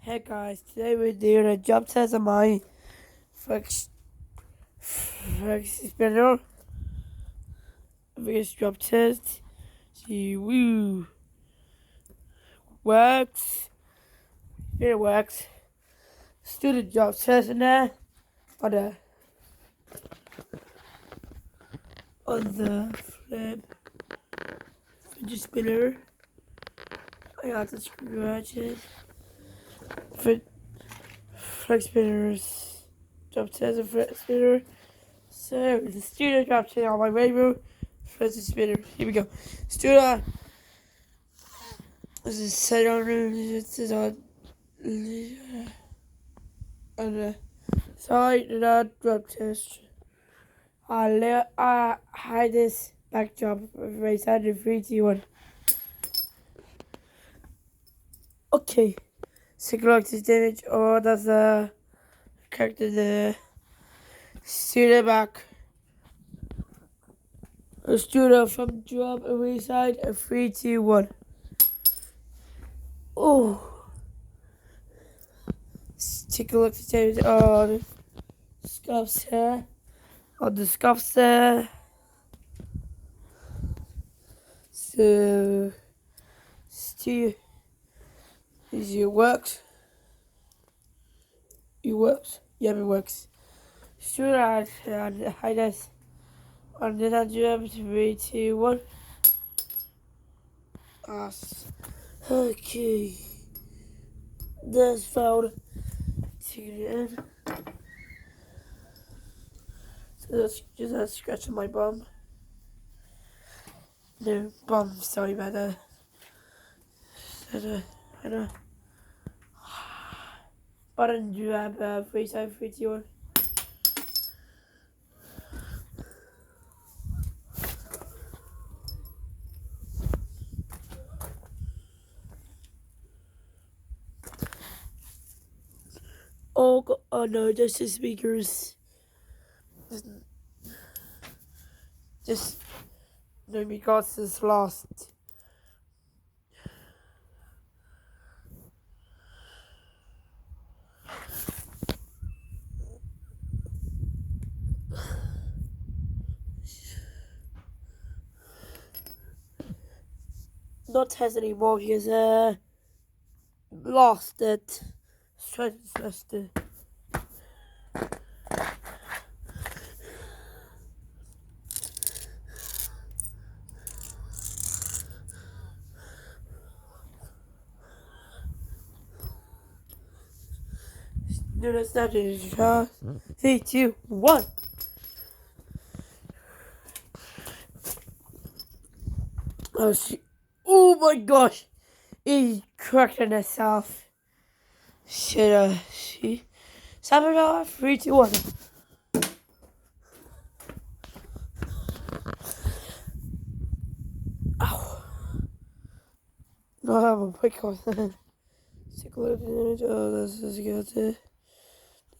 Hey guys, today we're doing a job test on my flex spinner. Biggest job test. See, woo, works. It works. Let's do the job test in there on the flip fidget spinner. I got the scratches. Flex spinners. Job test of flex spinner. So the student job test on my rainbow fidget spinner. Here we go. Student. This is set on. This is on the side of the job test. I hide this back job race out in 3, 2, 1. Okay. Psychological damage or does the character the student back. A student from job away side of 3, 2, 1. Oh. Let's take a look at the damage on the scuffs here. On the scuffs there. So still is it works? It works. Yeah, it works. Should I hide us on the job 3, 2, 1. Okay. That's found. Take it in. So that's just a scratch on my bum. No, bum, sorry about that. I know. Button, do you have 3, 3, 2, 1? Oh no, just the speakers. Just no, because it's lost. Not test anymore because lost it. Lost it. No, that's not it. 3, 2, 1. Oh shit. Oh my gosh. He cracked on himself. Shit, see? 7, 3, 2, 1. Ow. No, I have a break on that. Take a look at the image. Oh, this is good.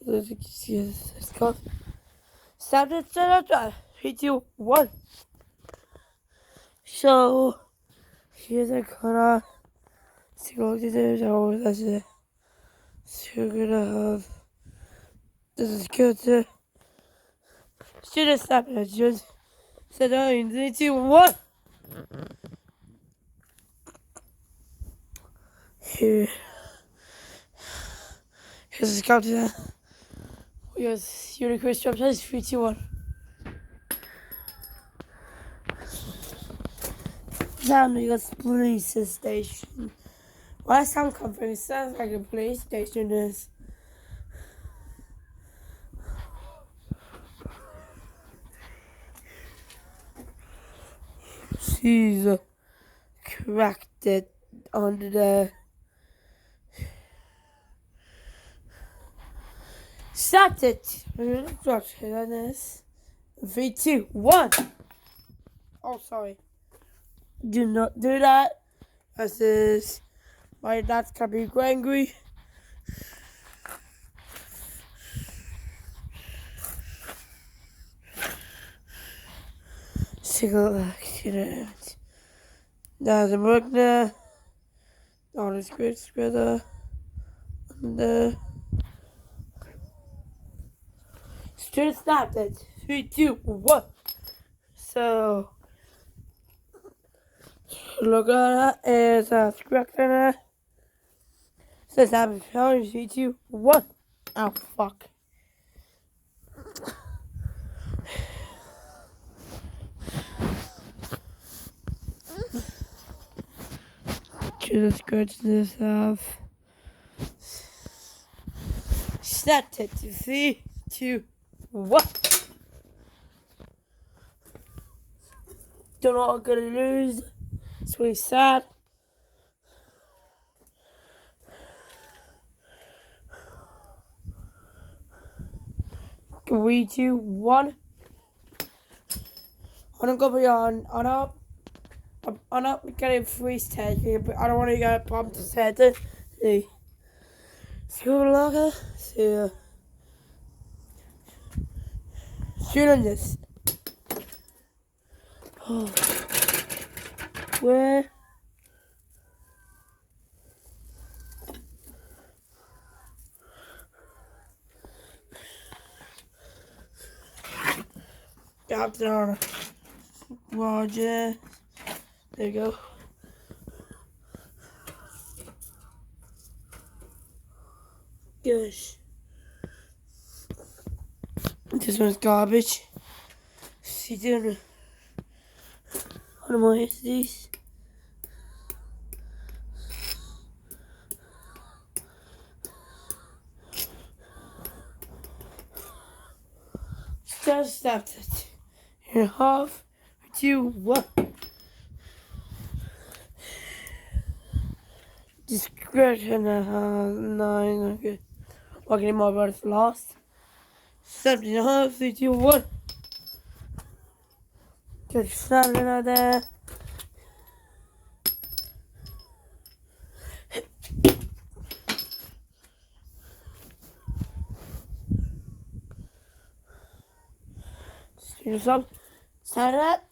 Let's go. 7, 3, 2, 1. So, here's a color. Take a look at the image. Oh, that's it. So, we're gonna have. This is good. Should have stopped it. Just said, 3, 2, 1. Here's the countdown. Here's Unicorn Jump Test 3, 2, 1. Down to the police station. Last time coming, sounds like a police station is. She's cracked it under the. Stopped it. On this. 3, 2, 1. Oh, sorry. Do not do that. This is my dad's gonna be angry. Cigarette. There's a work there. All is great together. The student snapped it. 3, 2, 1. So look at that is correct. Says that 3, 2, 1. Oh fuck. Just scratch this off. Snapped it. 3, 2, 1. Don't know what I'm gonna lose. It's really sad. Three, two, one. I'm gonna be on. I'm not getting freeze tag here, but I don't want to get pumped to set it. See. Skollager. See. Shoot this. Oh. Where? Got it on. Roger. There you go. Gosh. This one's garbage. See, doing one of my SDs. Just stopped it. In half, 2, 1. Discretion 9. Okay. Walking in my brother's lost. 7.5, 3, 2, 1. Just 7 out there. Students up. Start up.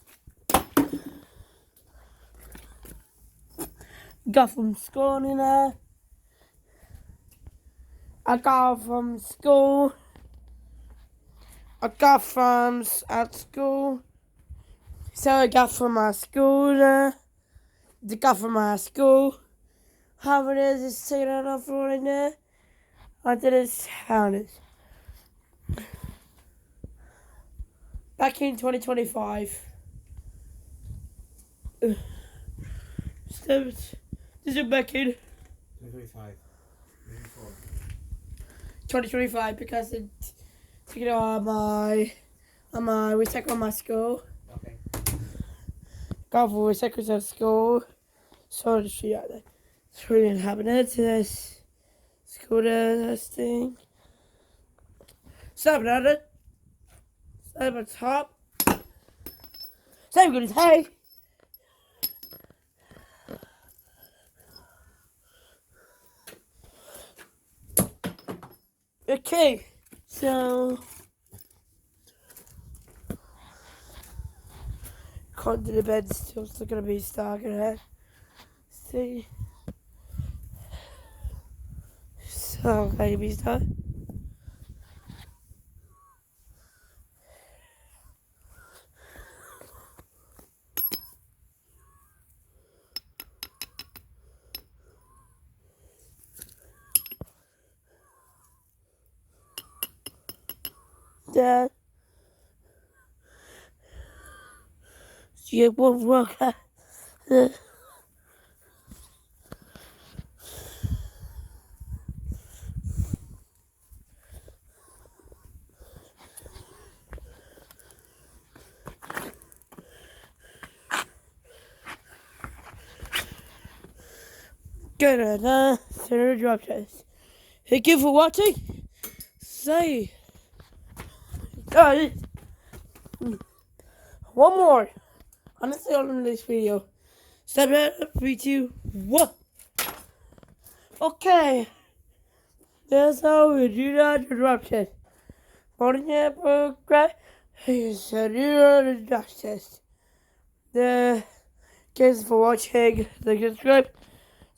Got from school in there. I got from school. I got from at school. So I got from my school. The got from my school. How it is taking it off right there. I did it found it. Back in 2025. This is back in 2025. 2025 because it, you know, on my recycle my school. Okay. Got for recycles at school. So she got that. It's really inhabited to this school this thing. Stop at it. Stop at top. Same good as hey. Okay, so can't do the bed still gonna be stuck in it. See, so maybe stuck. Dad, you won't work. Good, Senator Drop Test. Thank you for watching. Say, one more. Honestly, on this video. Step it, 3, 2, 1. Okay. That's how we do that drop test. Morning progress. So do the drop test. Thanks for watching. Like, subscribe.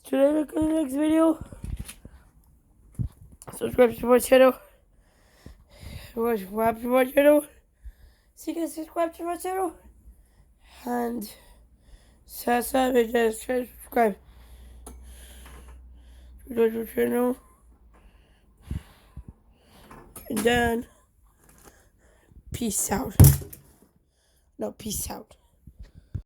To the next video. subscribe to my channel. Subscribe to my channel. So you can subscribe to my channel. And subscribe to the channel. And then peace out. No, peace out.